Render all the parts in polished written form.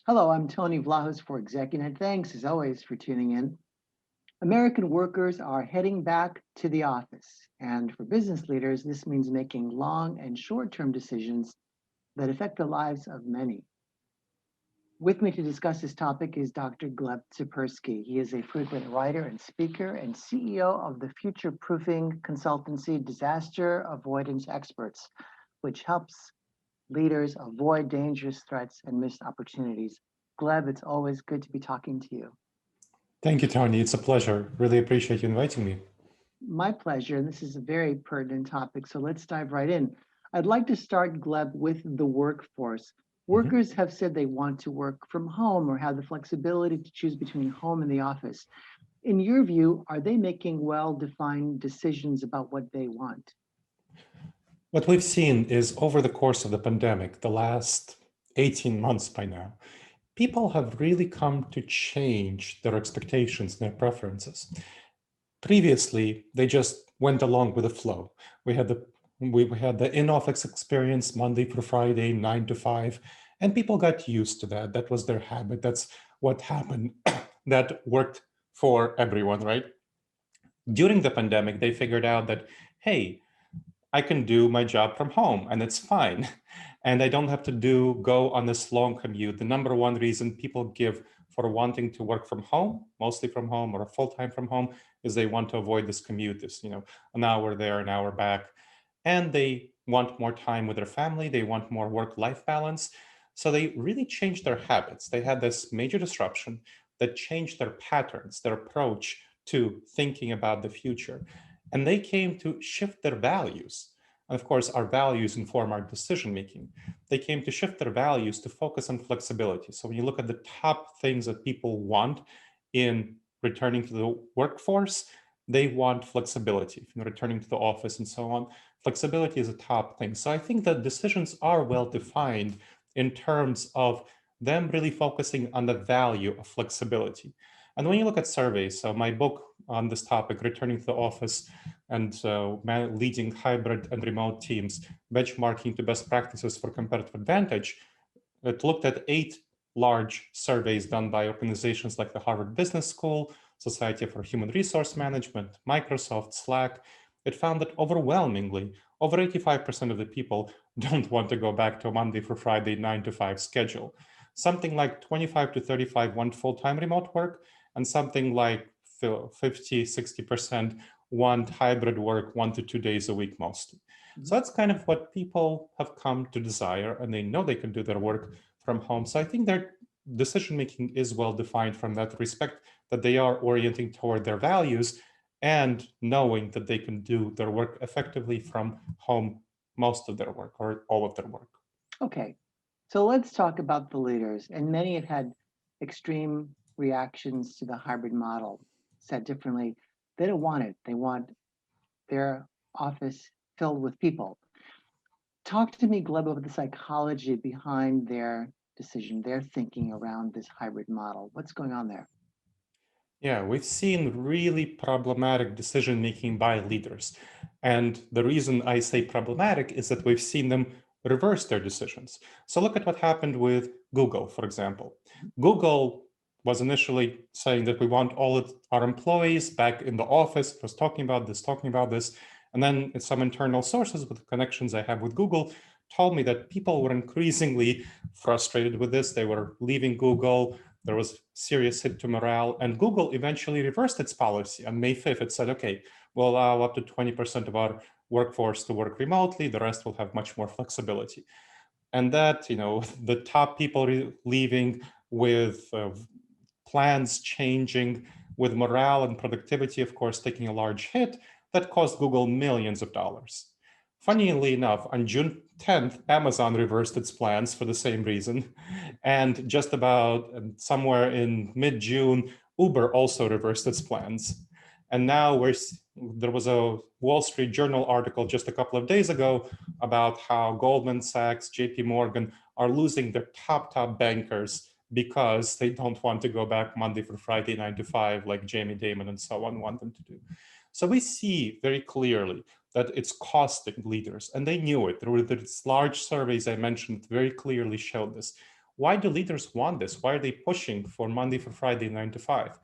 Hello, I'm Tony Vlahos for ExecuNet. Thanks, as always, for tuning in. American workers are heading back to the office. And for business leaders, this means making long and short term decisions that affect the lives of many. With me to discuss this topic is Dr. Gleb Tsipursky. He is a frequent writer and speaker and CEO of the future proofing consultancy Disaster Avoidance Experts, which helps leaders avoid dangerous threats and missed opportunities. Gleb, it's always good to be talking to you. Thank you, Tony. It's a pleasure. Really appreciate you inviting me. My pleasure. And this is a very pertinent topic. So let's dive right in. I'd like to start, Gleb, with the workforce. Mhm. Workers have said they want to work from home or have the flexibility to choose between home and the office. In your view, are they making well defined decisions about what they want? What we've seen is over the course of the pandemic, the last 18 months by now, people have really come to change their expectations and their preferences. Previously, they just went along with the flow. We had the we had the in-office experience Monday through Friday, 9 to 5, and people got used to that. That was their habit. That's what happened. That worked for everyone, right? During the pandemic, they figured out that, hey, I can do my job from home and it's fine. And I don't have to go on this long commute. The number one reason people give for wanting to work from home, mostly from home or full time from home, is they want to avoid this commute, this, an hour there, an hour back. And they want more time with their family. They want more work life balance. So they really changed their habits. They had this major disruption that changed their patterns, their approach to thinking about the future. And they came to shift their values. And of course, our values inform our decision making. They came to shift their values to focus on flexibility. So when you look at the top things that people want in returning to the workforce, they want flexibility, returning to the office and so on. Flexibility is a top thing. So I think that decisions are well defined in terms of them really focusing on the value of flexibility. And when you look at surveys, so my book on this topic, Returning to the Office and Leading Hybrid and Remote Teams, Benchmarking to Best Practices for Competitive Advantage, it looked at 8 large surveys done by organizations like the Harvard Business School, Society for Human Resource Management, Microsoft, Slack. It found that overwhelmingly, over 85% of the people don't want to go back to a Monday through Friday 9 to 5 schedule. Something like 25 to 35 want full-time remote work, and something like 50, 60% want hybrid work 1 to 2 days a week mostly. So that's kind of what people have come to desire, and they know they can do their work from home. So I think their decision making is well defined from that respect, that they are orienting toward their values and knowing that they can do their work effectively from home, most of their work or all of their work. Okay, so let's talk about the leaders. And many have had extreme reactions to the hybrid model. Said differently, they don't want it. They want their office filled with people. Talk to me, Gleb, about the psychology behind their decision, their thinking around this hybrid model. What's going on there? Yeah, we've seen really problematic decision making by leaders. And the reason I say problematic is that we've seen them reverse their decisions. So look at what happened with Google, for example. Google was initially saying that we want all of our employees back in the office, it was talking about this, talking about this. And then some internal sources with the connections I have with Google told me that people were increasingly frustrated with this. They were leaving Google. There was serious hit to morale, and Google eventually reversed its policy. On May 5th, it said, okay, we'll allow up to 20% of our workforce to work remotely. The rest will have much more flexibility. And that, the top people leaving with plans changing, with morale and productivity, of course, taking a large hit, that cost Google millions of dollars. Funnily enough, on June 10th, Amazon reversed its plans for the same reason. And just about somewhere in mid June, Uber also reversed its plans. And now there was a Wall Street Journal article just a couple of days ago about how Goldman Sachs, JP Morgan are losing their top bankers because they don't want to go back Monday through Friday, 9 to 5, like Jamie Dimon and so on want them to do. So we see very clearly that it's costing leaders, and they knew it. There were these large surveys I mentioned very clearly showed this. Why do leaders want this? Why are they pushing for Monday for Friday, 9 to 5?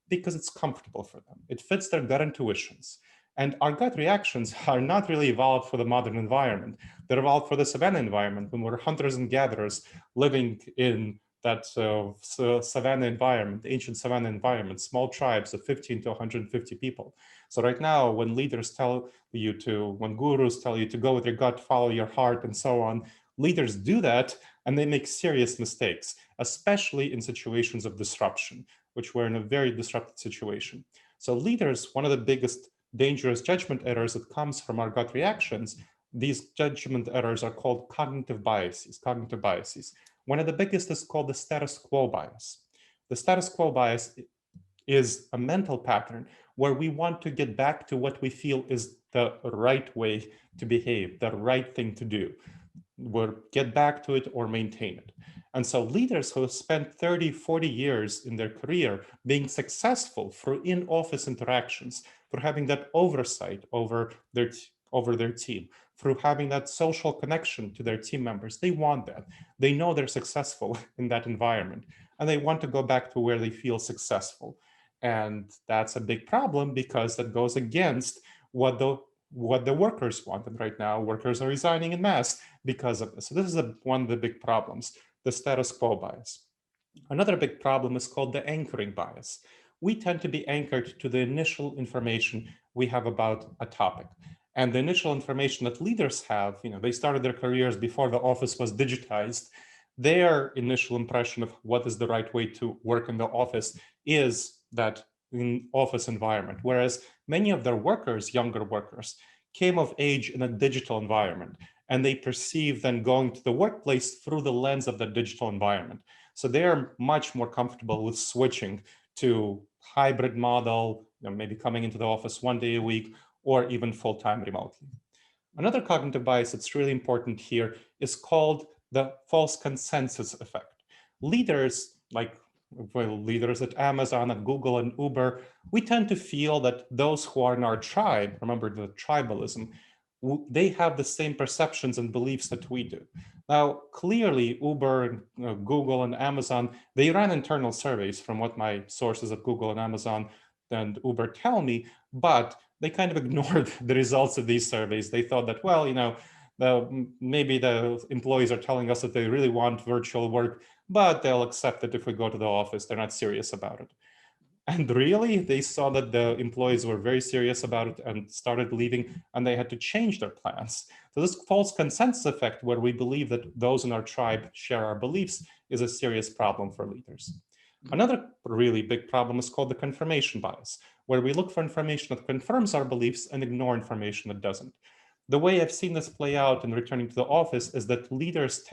Because it's comfortable for them. It fits their gut intuitions. And our gut reactions are not really evolved for the modern environment. They're evolved for the savanna environment when we're hunters and gatherers living in that savanna environment, ancient savanna environment, small tribes of 15 to 150 people. So right now, when leaders tell you to, when gurus tell you to go with your gut, follow your heart, and so on, leaders do that and they make serious mistakes, especially in situations of disruption, which we're in a very disrupted situation. So leaders, one of the biggest dangerous judgment errors that comes from our gut reactions, these judgment errors are called cognitive biases. One of the biggest is called the status quo bias. The status quo bias is a mental pattern where we want to get back to what we feel is the right way to behave, the right thing to do. We'll get back to it or maintain it. And so leaders who have spent 30, 40 years in their career being successful through in-office interactions, for having that oversight over their team, through having that social connection to their team members, they want that. They know they're successful in that environment, and they want to go back to where they feel successful. And that's a big problem because that goes against what the workers want. And right now, workers are resigning en masse because of this. So this is one of the big problems, the status quo bias. Another big problem is called the anchoring bias. We tend to be anchored to the initial information we have about a topic. And the initial information that leaders have, they started their careers before the office was digitized. Their initial impression of what is the right way to work in the office is that in office environment, whereas many of their workers, younger workers, came of age in a digital environment, and they perceive then going to the workplace through the lens of the digital environment. So they are much more comfortable with switching to hybrid model, maybe coming into the office 1 day a week, or even full-time remotely. Another cognitive bias that's really important here is called the false consensus effect. Leaders, leaders at Amazon, at Google, and Uber, we tend to feel that those who are in our tribe, remember the tribalism, they have the same perceptions and beliefs that we do. Now, clearly, Uber, Google, and Amazon, they ran internal surveys from what my sources at Google and Amazon and Uber tell me, but they kind of ignored the results of these surveys. They thought that, well, maybe the employees are telling us that they really want virtual work, but they'll accept it if we go to the office. They're not serious about it. And really, they saw that the employees were very serious about it and started leaving, and they had to change their plans. So this false consensus effect, where we believe that those in our tribe share our beliefs, is a serious problem for leaders. Another really big problem is called the confirmation bias, where we look for information that confirms our beliefs and ignore information that doesn't. The way I've seen this play out in returning to the office is that leaders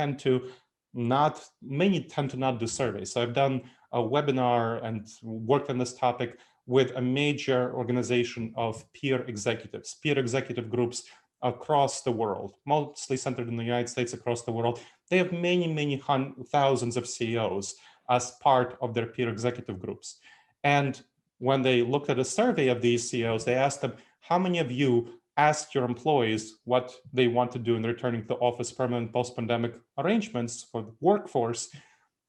many tend to not do surveys. So I've done a webinar and worked on this topic with a major organization of peer executive groups across the world, mostly centered in the United States, across the world. They have many thousands of CEOs as part of their peer executive groups. And when they looked at a survey of these CEOs, they asked them, how many of you asked your employees what they want to do in returning to the office permanent post-pandemic arrangements for the workforce?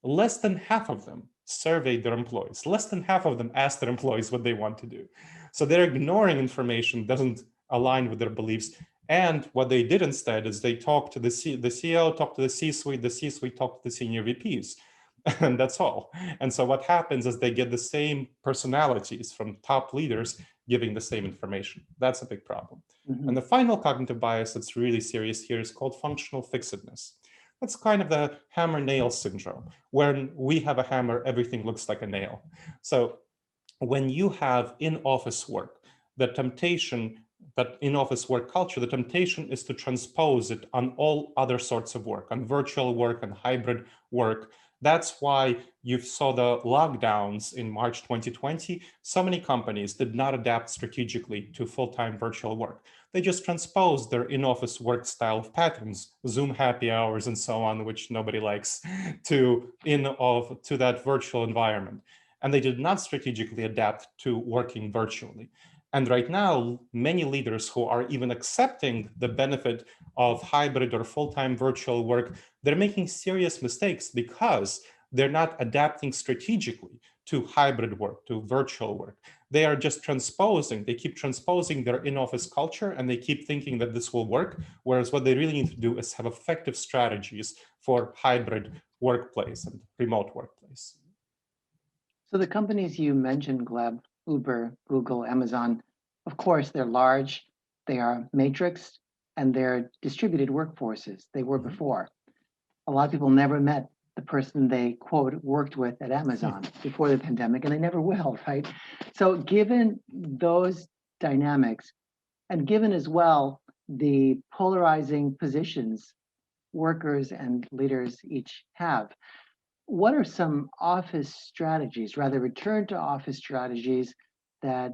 Less than half of them surveyed their employees. Less than half of them asked their employees what they want to do. So they're ignoring information that doesn't align with their beliefs. And what they did instead is they talked to the CEO, talked to the C-suite talked to the senior VPs. And that's all. And so what happens is they get the same personalities from top leaders giving the same information. That's a big problem. Mm-hmm. And the final cognitive bias that's really serious here is called functional fixedness. That's kind of the hammer-nail syndrome. When we have a hammer, everything looks like a nail. So when you have in-office work, the temptation, that in-office work culture, the temptation is to transpose it on all other sorts of work, on virtual work, and hybrid work. That's why you saw the lockdowns in March 2020. So many companies did not adapt strategically to full-time virtual work. They just transposed their in-office work style of patterns, Zoom happy hours and so on, which nobody likes, to that virtual environment. And they did not strategically adapt to working virtually. And right now, many leaders who are even accepting the benefit of hybrid or full-time virtual work, they're making serious mistakes because they're not adapting strategically to hybrid work, to virtual work. They are just transposing, they keep transposing their in-office culture and they keep thinking that this will work, whereas what they really need to do is have effective strategies for hybrid workplace and remote workplace. So the companies you mentioned, Gleb, Uber, Google, Amazon, of course, they're large, they are matrixed, and they're distributed workforces. They were before. A lot of people never met the person they, quote, worked with at Amazon before the pandemic, and they never will, right? So given those dynamics, and given as well the polarizing positions workers and leaders each have, what are some office strategies, rather return to office strategies, that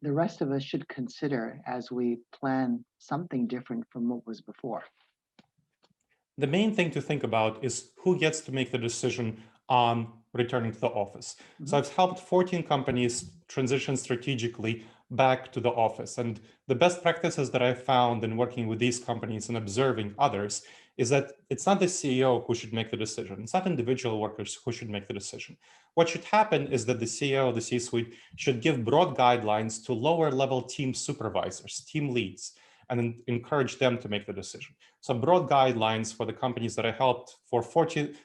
the rest of us should consider as we plan something different from what was before? The main thing to think about is who gets to make the decision on returning to the office. So I've helped 14 companies transition strategically back to the office. And the best practices that I've found in working with these companies and observing others is that it's not the CEO who should make the decision. It's not individual workers who should make the decision. What should happen is that the CEO, the C-suite, should give broad guidelines to lower level team supervisors, team leads, and encourage them to make the decision. So broad guidelines for the companies that I helped, for 13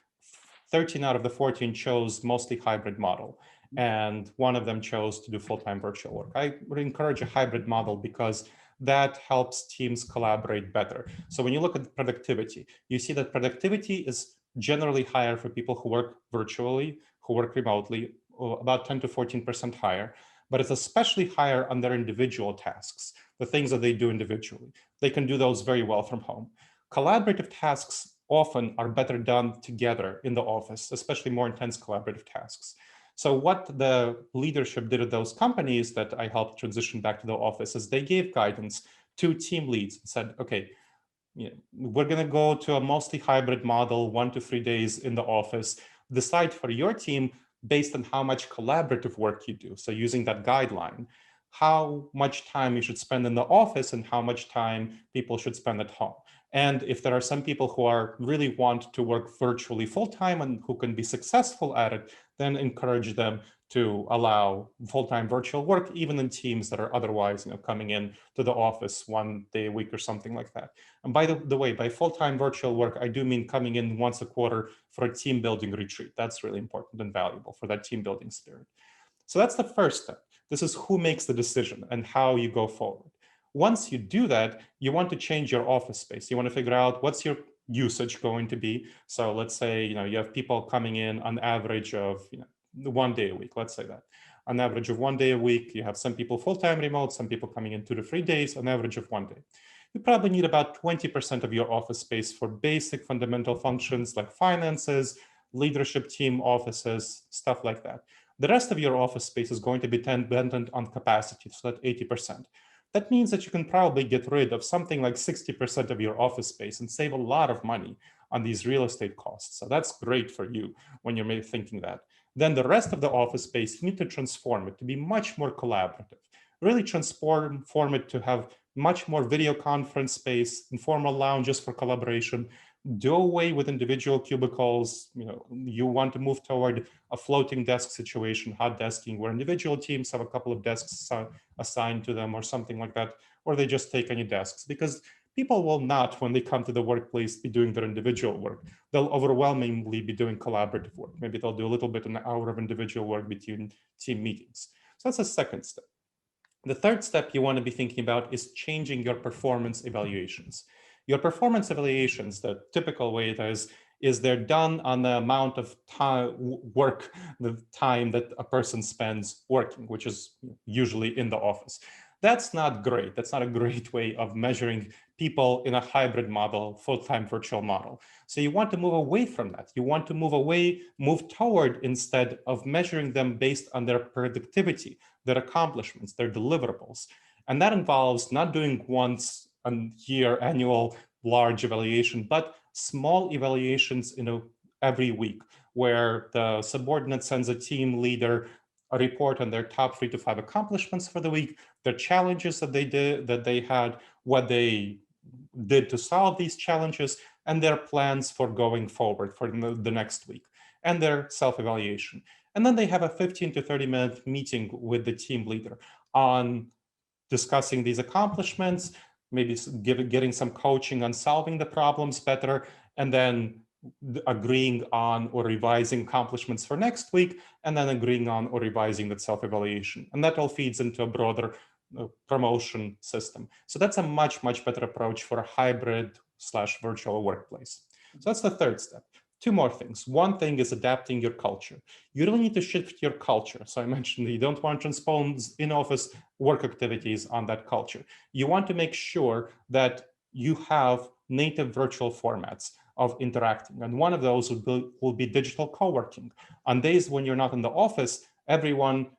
out of the 14 chose mostly hybrid model. And one of them chose to do full-time virtual work. I would encourage a hybrid model because that helps teams collaborate better. So when you look at productivity, you see that productivity is generally higher for people who work virtually, who work remotely, about 10 to 14% higher, but it's especially higher on their individual tasks, the things that they do individually. They can do those very well from home. Collaborative tasks often are better done together in the office, especially more intense collaborative tasks. So what the leadership did at those companies that I helped transition back to the office is they gave guidance to team leads and said, okay, we're going to go to a mostly hybrid model, 1 to 3 days in the office. Decide for your team based on how much collaborative work you do. So using that guideline, how much time you should spend in the office and how much time people should spend at home. And if there are some people who are really want to work virtually full-time and who can be successful at it, then encourage them to allow full-time virtual work, even in teams that are otherwise coming in to the office 1 day a week or something like that. And by the way, by full-time virtual work, I do mean coming in once a quarter for a team building retreat. That's really important and valuable for that team building spirit. So that's the first step. This is who makes the decision and how you go forward. Once you do that, you want to change your office space. You want to figure out what's your usage going to be. So let's say you have people coming in on average of 1 day a week. Let's say that on average of 1 day a week. You have some people full-time remote, some people coming in 2 to 3 days, on average of 1 day. You probably need about 20% of your office space for basic fundamental functions like finances, leadership team offices, stuff like that. The rest of your office space is going to be dependent on capacity, so that 80%. That means that you can probably get rid of something like 60% of your office space and save a lot of money on these real estate costs. So that's great for you when you're maybe thinking that. Then the rest of the office space, you need to transform it to be much more collaborative. Really transform it to have much more video conference space, informal lounges for collaboration. Do away with individual cubicles. You want to move toward a floating desk situation, hot desking, where individual teams have a couple of desks assigned to them or something like that, or they just take any desks, because people will not, when they come to the workplace, be doing their individual work. They'll overwhelmingly be doing collaborative work. Maybe they'll do a little bit, an hour of individual work between team meetings. So that's a second step. The third step you want to be thinking about is changing your performance evaluations. Your performance evaluations, the typical way it is they're done on the amount of time, the time that a person spends working, which is usually in the office. That's not great. That's not a great way of measuring people in a hybrid model, full-time virtual model. So you want to move away from that. You want to move toward, instead of measuring them based on their productivity, their accomplishments, their deliverables. And that involves not doing once a year annual large evaluation, but small evaluations every week, where the subordinate sends a team leader a report on their top 3 to 5 accomplishments for the week, their challenges that they had, what they did to solve these challenges, and their plans for going forward for the next week, and their self-evaluation. And then they have a 15 to 30-minute meeting with the team leader on discussing these accomplishments, maybe getting some coaching on solving the problems better, and then agreeing on or revising accomplishments for next week, and then agreeing on or revising that self-evaluation. And that all feeds into a broader promotion system. So that's a much, much better approach for a hybrid/virtual workplace. So that's the third step. Two more things. One thing is adapting your culture. You really need to shift your culture. So I mentioned that you don't want to transpose in-office work activities on that culture. You want to make sure that you have native virtual formats of interacting. And one of those will be digital co-working. On days when you're not in the office, everyone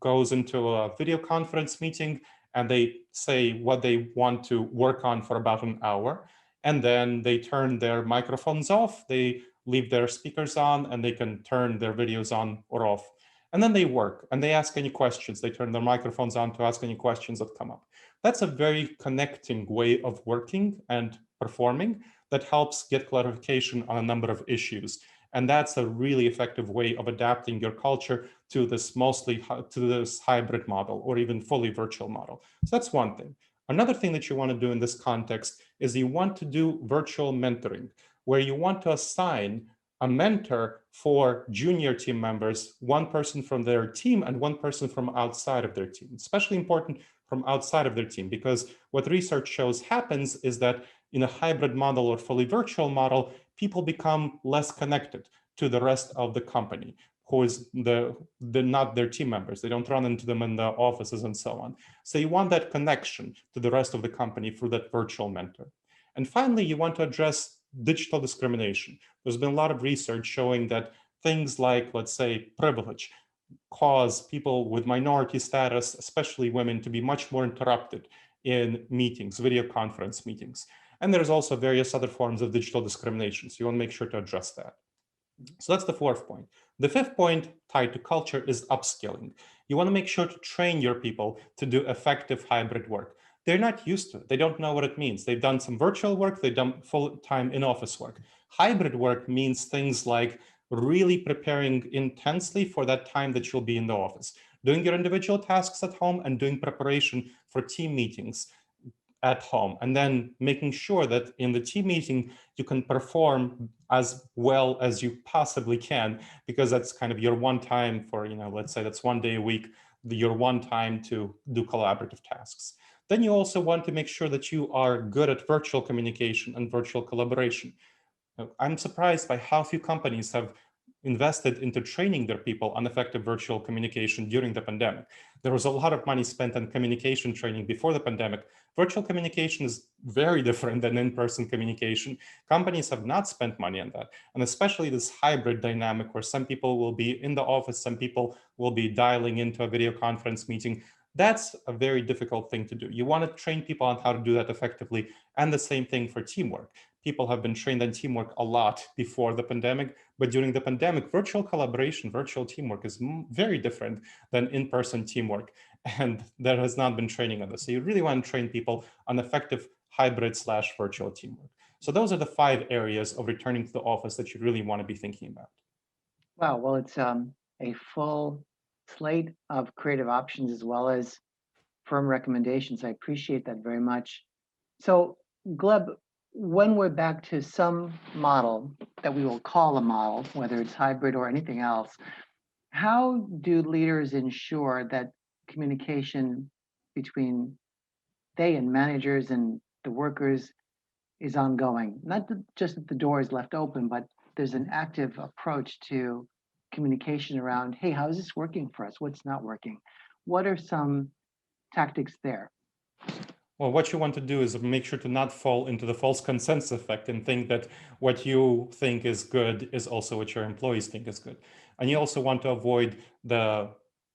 goes into a video conference meeting and they say what they want to work on for about an hour. And then they turn their microphones off, they leave their speakers on, and they can turn their videos on or off. And then they work and they ask any questions. They turn their microphones on to ask any questions that come up. That's a very connecting way of working and performing that helps get clarification on a number of issues. And that's a really effective way of adapting your culture to this hybrid model or even fully virtual model. So that's one thing. Another thing that you want to do in this context is you want to do virtual mentoring, where you want to assign a mentor for junior team members, one person from their team and one person from outside of their team. Especially important from outside of their team, because what research shows happens is that in a hybrid model or fully virtual model, people become less connected to the rest of the company, who is not their team members. They don't run into them in the offices and so on. So you want that connection to the rest of the company through that virtual mentor. And finally, you want to address digital discrimination. There's been a lot of research showing that things like, let's say, privilege cause people with minority status, especially women, to be much more interrupted in meetings, video conference meetings. And there's also various other forms of digital discrimination. So you want to make sure to address that. So that's the fourth point. The fifth point tied to culture is upskilling. You want to make sure to train your people to do effective hybrid work. They're not used to it. They don't know what it means. They've done some virtual work. They've done full-time in-office work. Hybrid work means things like really preparing intensely for that time that you'll be in the office, doing your individual tasks at home and doing preparation for team meetings at home, and then making sure that in the team meeting you can perform as well as you possibly can, because that's kind of your one time for, let's say that's 1 day a week, your one time to do collaborative tasks. Then you also want to make sure that you are good at virtual communication and virtual collaboration. I'm surprised by how few companies have invested into training their people on effective virtual communication during the pandemic. There was a lot of money spent on communication training before the pandemic. Virtual communication is very different than in-person communication. Companies have not spent money on that. And especially this hybrid dynamic where some people will be in the office, some people will be dialing into a video conference meeting. That's a very difficult thing to do. You want to train people on how to do that effectively. And the same thing for teamwork. People have been trained on teamwork a lot before the pandemic, but during the pandemic, virtual collaboration, virtual teamwork is very different than in-person teamwork. And there has not been training on this. So you really want to train people on effective hybrid/virtual teamwork. So those are the 5 areas of returning to the office that you really want to be thinking about. Wow, well, it's a full slate of creative options as well as firm recommendations. I appreciate that very much. So, Gleb, when we're back to some model that we will call a model, whether it's hybrid or anything else, how do leaders ensure that communication between they and managers and the workers is ongoing? Not just that the door is left open, but there's an active approach to communication around, hey, how is this working for us? What's not working? What are some tactics there? Well, what you want to do is make sure to not fall into the false consensus effect and think that what you think is good is also what your employees think is good. And you also want to avoid the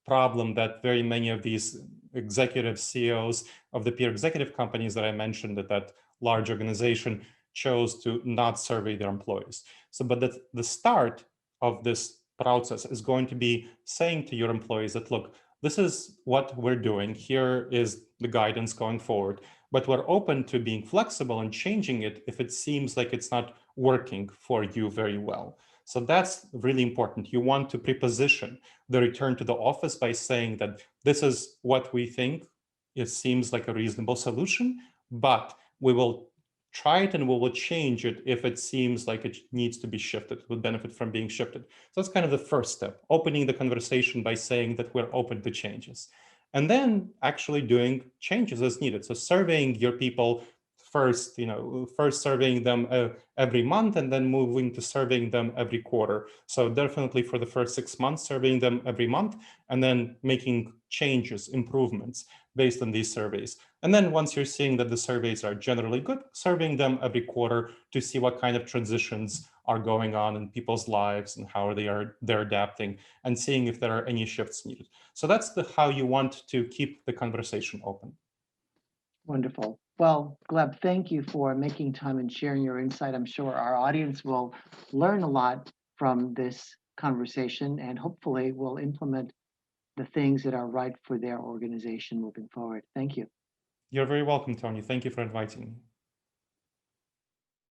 problem that very many of these executive CEOs of the peer executive companies that I mentioned, that large organization, chose to not survey their employees. So, but the start of this process is going to be saying to your employees that, look, this is what we're doing. Here is the guidance going forward, but we're open to being flexible and changing it if it seems like it's not working for you very well. So that's really important. You want to preposition the return to the office by saying that this is what we think. It seems like a reasonable solution, but we will try it and we will change it if it seems like it needs to be shifted, it would benefit from being shifted. So that's kind of the first step, opening the conversation by saying that we're open to changes. And then actually doing changes as needed. So surveying your people first, first surveying them every month and then moving to surveying them every quarter. So definitely for the first 6 months, surveying them every month and then making changes, improvements based on these surveys. And then once you're seeing that the surveys are generally good, surveying them every quarter to see what kind of transitions are going on in people's lives and how they're adapting and seeing if there are any shifts needed. So that's how you want to keep the conversation open. Wonderful. Well, Gleb, thank you for making time and sharing your insight. I'm sure our audience will learn a lot from this conversation and hopefully will implement the things that are right for their organization moving forward. Thank you. You're very welcome, Tony. Thank you for inviting me.